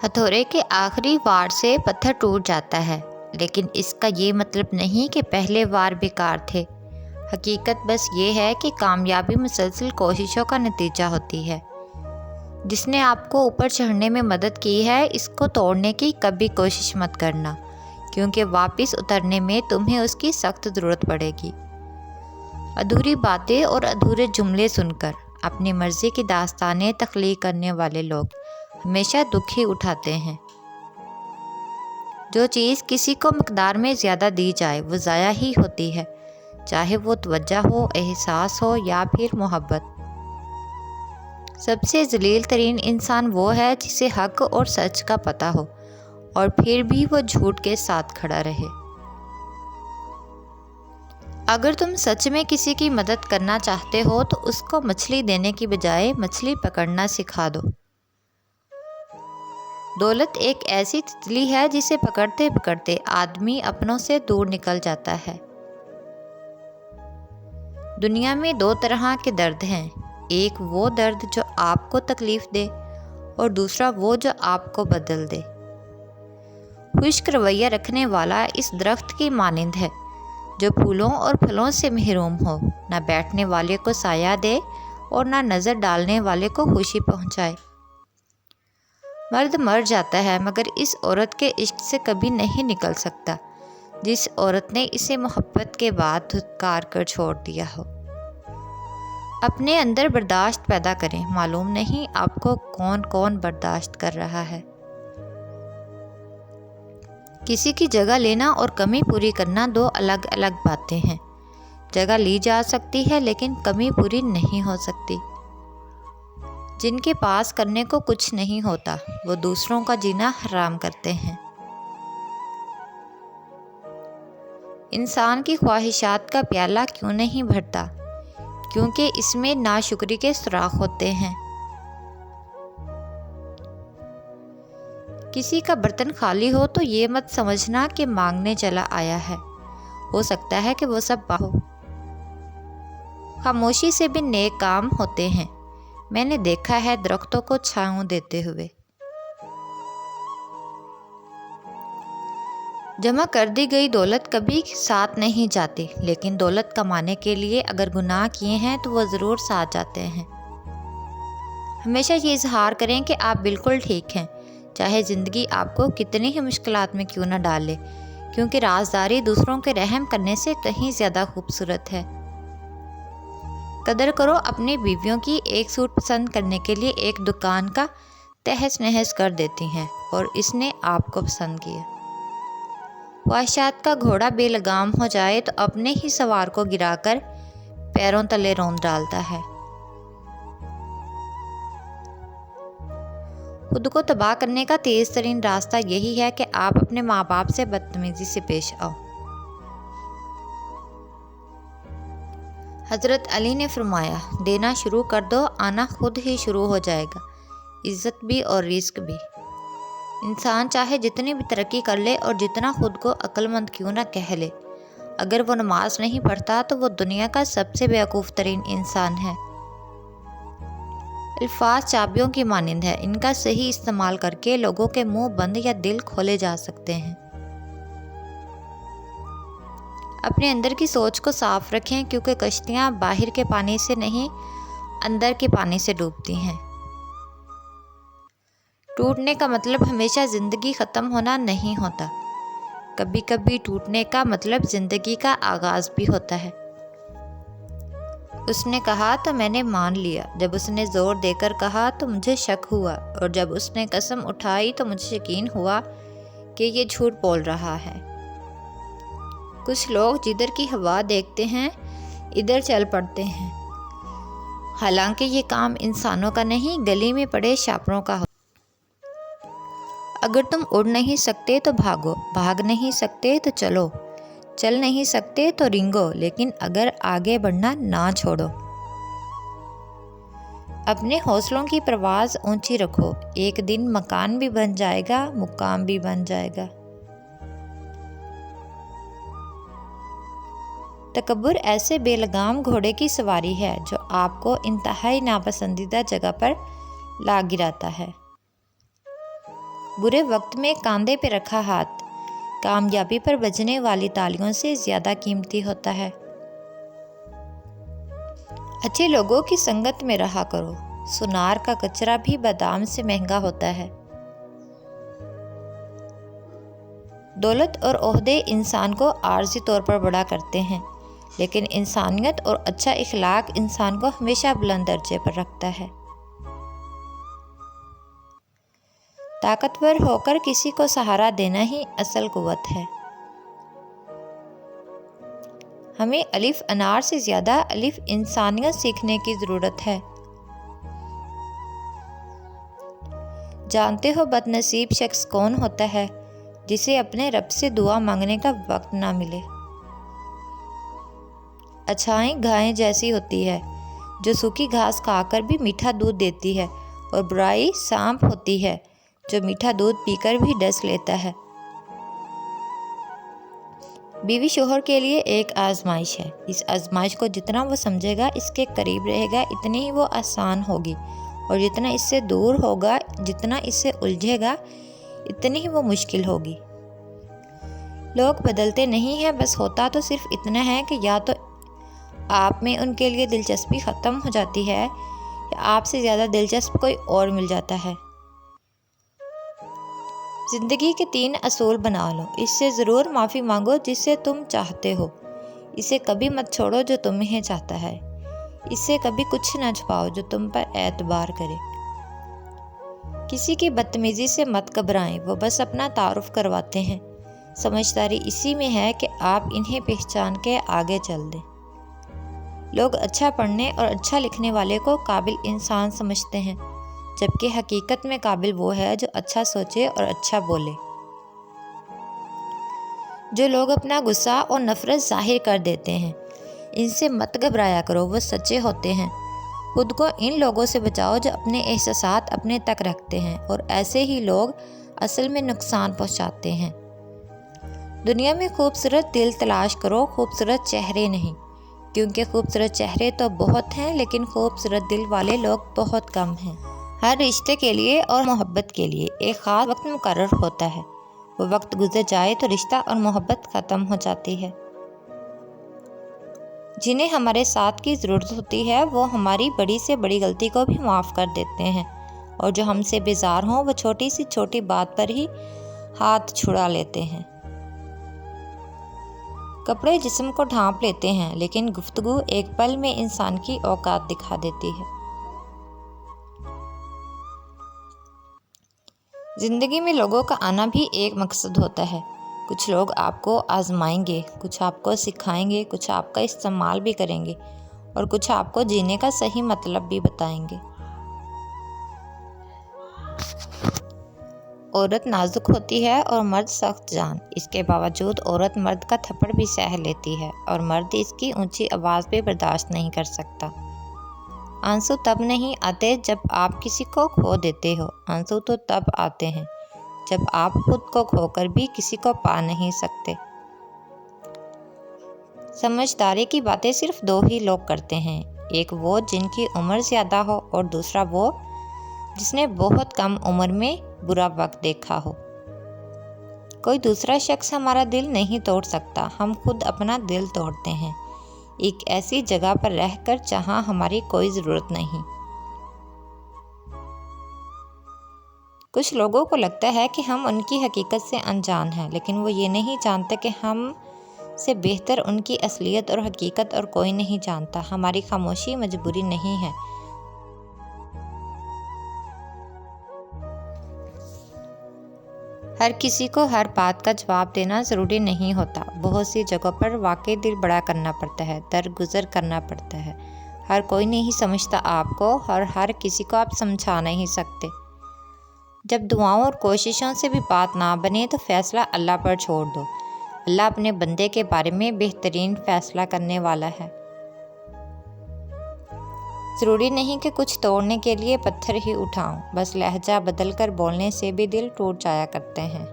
ہتھوڑے کے آخری وار سے پتھر ٹوٹ جاتا ہے، لیکن اس کا یہ مطلب نہیں کہ پہلے وار بیکار تھے۔ حقیقت بس یہ ہے کہ کامیابی مسلسل کوششوں کا نتیجہ ہوتی ہے۔ جس نے آپ کو اوپر چڑھنے میں مدد کی ہے، اس کو توڑنے کی کبھی کوشش مت کرنا، کیونکہ واپس اترنے میں تمہیں اس کی سخت ضرورت پڑے گی۔ ادھوری باتیں اور ادھورے جملے سن کر اپنی مرضی کی داستانیں تخلیق کرنے والے لوگ ہمیشہ دکھ ہی اٹھاتے ہیں۔ جو چیز کسی کو مقدار میں زیادہ دی جائے وہ ضائع ہی ہوتی ہے، چاہے وہ توجہ ہو، احساس ہو یا پھر محبت۔ سب سے ذلیل ترین انسان وہ ہے جسے حق اور سچ کا پتہ ہو اور پھر بھی وہ جھوٹ کے ساتھ کھڑا رہے۔ اگر تم سچ میں کسی کی مدد کرنا چاہتے ہو تو اس کو مچھلی دینے کی بجائے مچھلی پکڑنا سکھا دو۔ دولت ایک ایسی تتلی ہے جسے پکڑتے پکڑتے آدمی اپنوں سے دور نکل جاتا ہے۔ دنیا میں دو طرح کے درد ہیں، ایک وہ درد جو آپ کو تکلیف دے اور دوسرا وہ جو آپ کو بدل دے۔ خشک رویہ رکھنے والا اس درخت کی مانند ہے جو پھولوں اور پھلوں سے محروم ہو، نہ بیٹھنے والے کو سایہ دے اور نہ نظر ڈالنے والے کو خوشی پہنچائے۔ مرد مر جاتا ہے مگر اس عورت کے عشق سے کبھی نہیں نکل سکتا جس عورت نے اسے محبت کے بعد دھتکار کر چھوڑ دیا ہو۔ اپنے اندر برداشت پیدا کریں، معلوم نہیں آپ کو کون کون برداشت کر رہا ہے۔ کسی کی جگہ لینا اور کمی پوری کرنا دو الگ الگ باتیں ہیں۔ جگہ لی جا سکتی ہے لیکن کمی پوری نہیں ہو سکتی۔ جن کے پاس کرنے کو کچھ نہیں ہوتا وہ دوسروں کا جینا حرام کرتے ہیں۔ انسان کی خواہشات کا پیالہ کیوں نہیں بھرتا؟ کیونکہ اس میں ناشکری کے سوراخ ہوتے ہیں۔ کسی کا برتن خالی ہو تو یہ مت سمجھنا کہ مانگنے چلا آیا ہے، ہو سکتا ہے کہ وہ سب پاہو۔ خاموشی سے بھی نیک کام ہوتے ہیں، میں نے دیکھا ہے درختوں کو چھاؤں دیتے ہوئے۔ جمع کر دی گئی دولت کبھی ساتھ نہیں جاتی، لیکن دولت کمانے کے لیے اگر گناہ کیے ہیں تو وہ ضرور ساتھ جاتے ہیں۔ ہمیشہ یہ اظہار کریں کہ آپ بالکل ٹھیک ہیں، چاہے زندگی آپ کو کتنی ہی مشکلات میں کیوں نہ ڈالے، کیونکہ رازداری دوسروں کے رحم کرنے سے کہیں زیادہ خوبصورت ہے۔ قدر کرو اپنی بیویوں کی، ایک سوٹ پسند کرنے کے لیے ایک دکان کا تہس نہس کر دیتی ہیں اور اس نے آپ کو پسند کیا۔ خواہشات کا گھوڑا بے لگام ہو جائے تو اپنے ہی سوار کو گرا کر پیروں تلے روند ڈالتا ہے۔ خود کو تباہ کرنے کا تیز ترین راستہ یہی ہے کہ آپ اپنے ماں باپ سے بدتمیزی سے پیش آؤ۔ حضرت علی نے فرمایا، دینا شروع کر دو، آنا خود ہی شروع ہو جائے گا، عزت بھی اور رزق بھی۔ انسان چاہے جتنی بھی ترقی کر لے اور جتنا خود کو عقل مند کیوں نہ کہہ لے، اگر وہ نماز نہیں پڑھتا تو وہ دنیا کا سب سے بیوقوف ترین انسان ہے۔ الفاظ چابیوں کی مانند ہے، ان کا صحیح استعمال کر کے لوگوں کے منہ بند یا دل کھولے جا سکتے ہیں۔ اپنے اندر کی سوچ کو صاف رکھیں، کیونکہ کشتیاں باہر کے پانی سے نہیں اندر کے پانی سے ڈوبتی ہیں۔ ٹوٹنے کا مطلب ہمیشہ زندگی ختم ہونا نہیں ہوتا، کبھی کبھی ٹوٹنے کا مطلب زندگی کا آغاز بھی ہوتا ہے۔ اس نے کہا تو میں نے مان لیا، جب اس نے زور دے کر کہا تو مجھے شک ہوا، اور جب اس نے قسم اٹھائی تو مجھے یقین ہوا کہ یہ جھوٹ بول رہا ہے۔ کچھ لوگ جدھر کی ہوا دیکھتے ہیں ادھر چل پڑتے ہیں، حالانکہ یہ کام انسانوں کا نہیں، گلی میں پڑے شاپروں کا ہوتا ہے۔ اگر تم اڑ نہیں سکتے تو بھاگو، بھاگ نہیں سکتے تو چلو، چل نہیں سکتے تو رینگو، لیکن اگر آگے بڑھنا نہ چھوڑو۔ اپنے حوصلوں کی پرواز اونچی رکھو، ایک دن مکان بھی بن جائے گا، مقام بھی بن جائے گا۔ تکبر ایسے بے لگام گھوڑے کی سواری ہے جو آپ کو انتہائی ناپسندیدہ جگہ پر لا گراتا ہے۔ برے وقت میں کاندھے پہ رکھا ہاتھ کامیابی پر بجنے والی تالیوں سے زیادہ قیمتی ہوتا ہے۔ اچھے لوگوں کی سنگت میں رہا کرو، سونار کا کچرا بھی بادام سے مہنگا ہوتا ہے۔ دولت اور عہدے انسان کو عارضی طور پر بڑا کرتے ہیں، لیکن انسانیت اور اچھا اخلاق انسان کو ہمیشہ بلند درجے پر رکھتا ہے۔ طاقتور ہو کر کسی کو سہارا دینا ہی اصل قوت ہے۔ ہمیں الف انار سے زیادہ الف انسانیت سیکھنے کی ضرورت ہے۔ جانتے ہو بد نصیب شخص کون ہوتا ہے جسے اپنے رب سے دعا مانگنے کا وقت نہ ملے۔ اچھائی گائے جیسی ہوتی ہے جو سوکھی گھاس کھا کر بھی میٹھا دودھ دیتی ہے، اور برائی سانپ ہوتی ہے جو میٹھا دودھ پی کر بھی ڈس لیتا ہے۔ بیوی شوہر کے لیے ایک آزمائش ہے۔ اس آزمائش کو جتنا وہ سمجھے گا، اس کے قریب رہے گا، اتنی ہی وہ آسان ہوگی، اور جتنا اس سے دور ہوگا، جتنا اس سے الجھے گا، اتنی ہی وہ مشکل ہوگی۔ لوگ بدلتے نہیں ہیں، بس ہوتا تو صرف اتنا ہے کہ یا تو آپ میں ان کے لیے دلچسپی ختم ہو جاتی ہے، یا آپ سے زیادہ دلچسپ کوئی اور مل جاتا ہے۔ زندگی کے 3 اصول بنا لو۔ اس سے ضرور معافی مانگو جس سے تم چاہتے ہو، اسے کبھی مت چھوڑو جو تمہیں چاہتا ہے، اس سے کبھی کچھ نہ چھپاؤ جو تم پر اعتبار کرے۔ کسی کی بدتمیزی سے مت گھبرائیں، وہ بس اپنا تعارف کرواتے ہیں۔ سمجھداری اسی میں ہے کہ آپ انہیں پہچان کے آگے چل دیں۔ لوگ اچھا پڑھنے اور اچھا لکھنے والے کو قابل انسان سمجھتے ہیں، جبکہ حقیقت میں قابل وہ ہے جو اچھا سوچے اور اچھا بولے۔ جو لوگ اپنا غصہ اور نفرت ظاہر کر دیتے ہیں، ان سے مت گھبرایا کرو، وہ سچے ہوتے ہیں۔ خود کو ان لوگوں سے بچاؤ جو اپنے احساسات اپنے تک رکھتے ہیں، اور ایسے ہی لوگ اصل میں نقصان پہنچاتے ہیں۔ دنیا میں خوبصورت دل تلاش کرو، خوبصورت چہرے نہیں، کیونکہ خوبصورت چہرے تو بہت ہیں لیکن خوبصورت دل والے لوگ بہت کم ہیں۔ ہر رشتے کے لیے اور محبت کے لیے ایک خاص وقت مقرر ہوتا ہے، وہ وقت گزر جائے تو رشتہ اور محبت ختم ہو جاتی ہے۔ جنہیں ہمارے ساتھ کی ضرورت ہوتی ہے وہ ہماری بڑی سے بڑی غلطی کو بھی معاف کر دیتے ہیں، اور جو ہم سے بیزار ہوں وہ چھوٹی سے چھوٹی بات پر ہی ہاتھ چھڑا لیتے ہیں۔ کپڑے جسم کو ڈھانپ لیتے ہیں، لیکن گفتگو ایک پل میں انسان کی اوقات دکھا دیتی ہے۔ زندگی میں لوگوں کا آنا بھی ایک مقصد ہوتا ہے۔ کچھ لوگ آپ کو آزمائیں گے، کچھ آپ کو سکھائیں گے، کچھ آپ کا استعمال بھی کریں گے، اور کچھ آپ کو جینے کا صحیح مطلب بھی بتائیں گے۔ عورت نازک ہوتی ہے اور مرد سخت جان، اس کے باوجود عورت مرد کا تھپڑ بھی سہ لیتی ہے، اور مرد اس کی اونچی آواز بھی برداشت نہیں کر سکتا۔ آنسو تب نہیں آتے جب آپ کسی کو کھو دیتے ہو، آنسو تو تب آتے ہیں جب آپ خود کو کھو کر بھی کسی کو پا نہیں سکتے۔ سمجھداری کی باتیں صرف 2 ہی لوگ کرتے ہیں، ایک وہ جن کی عمر زیادہ ہو، اور دوسرا وہ جس نے بہت کم عمر میں برا وقت دیکھا ہو۔ کوئی دوسرا شخص ہمارا دل نہیں توڑ سکتا، ہم خود اپنا دل توڑتے ہیں، ایک ایسی جگہ پر رہ کر جہاں ہماری کوئی ضرورت نہیں۔ کچھ لوگوں کو لگتا ہے کہ ہم ان کی حقیقت سے انجان ہیں، لیکن وہ یہ نہیں جانتے کہ ہم سے بہتر ان کی اصلیت اور حقیقت اور کوئی نہیں جانتا۔ ہماری خاموشی مجبوری نہیں ہے۔ ہر کسی کو ہر بات کا جواب دینا ضروری نہیں ہوتا۔ بہت سی جگہوں پر واقعی دل بڑا کرنا پڑتا ہے، درگزر کرنا پڑتا ہے۔ ہر کوئی نہیں سمجھتا آپ کو، اور ہر کسی کو آپ سمجھا نہیں سکتے۔ جب دعاؤں اور کوششوں سے بھی بات نہ بنے تو فیصلہ اللہ پر چھوڑ دو۔ اللہ اپنے بندے کے بارے میں بہترین فیصلہ کرنے والا ہے۔ ضروری نہیں کہ کچھ توڑنے کے لیے پتھر ہی اٹھاؤں، بس لہجہ بدل کر بولنے سے بھی دل ٹوٹ جایا کرتے ہیں۔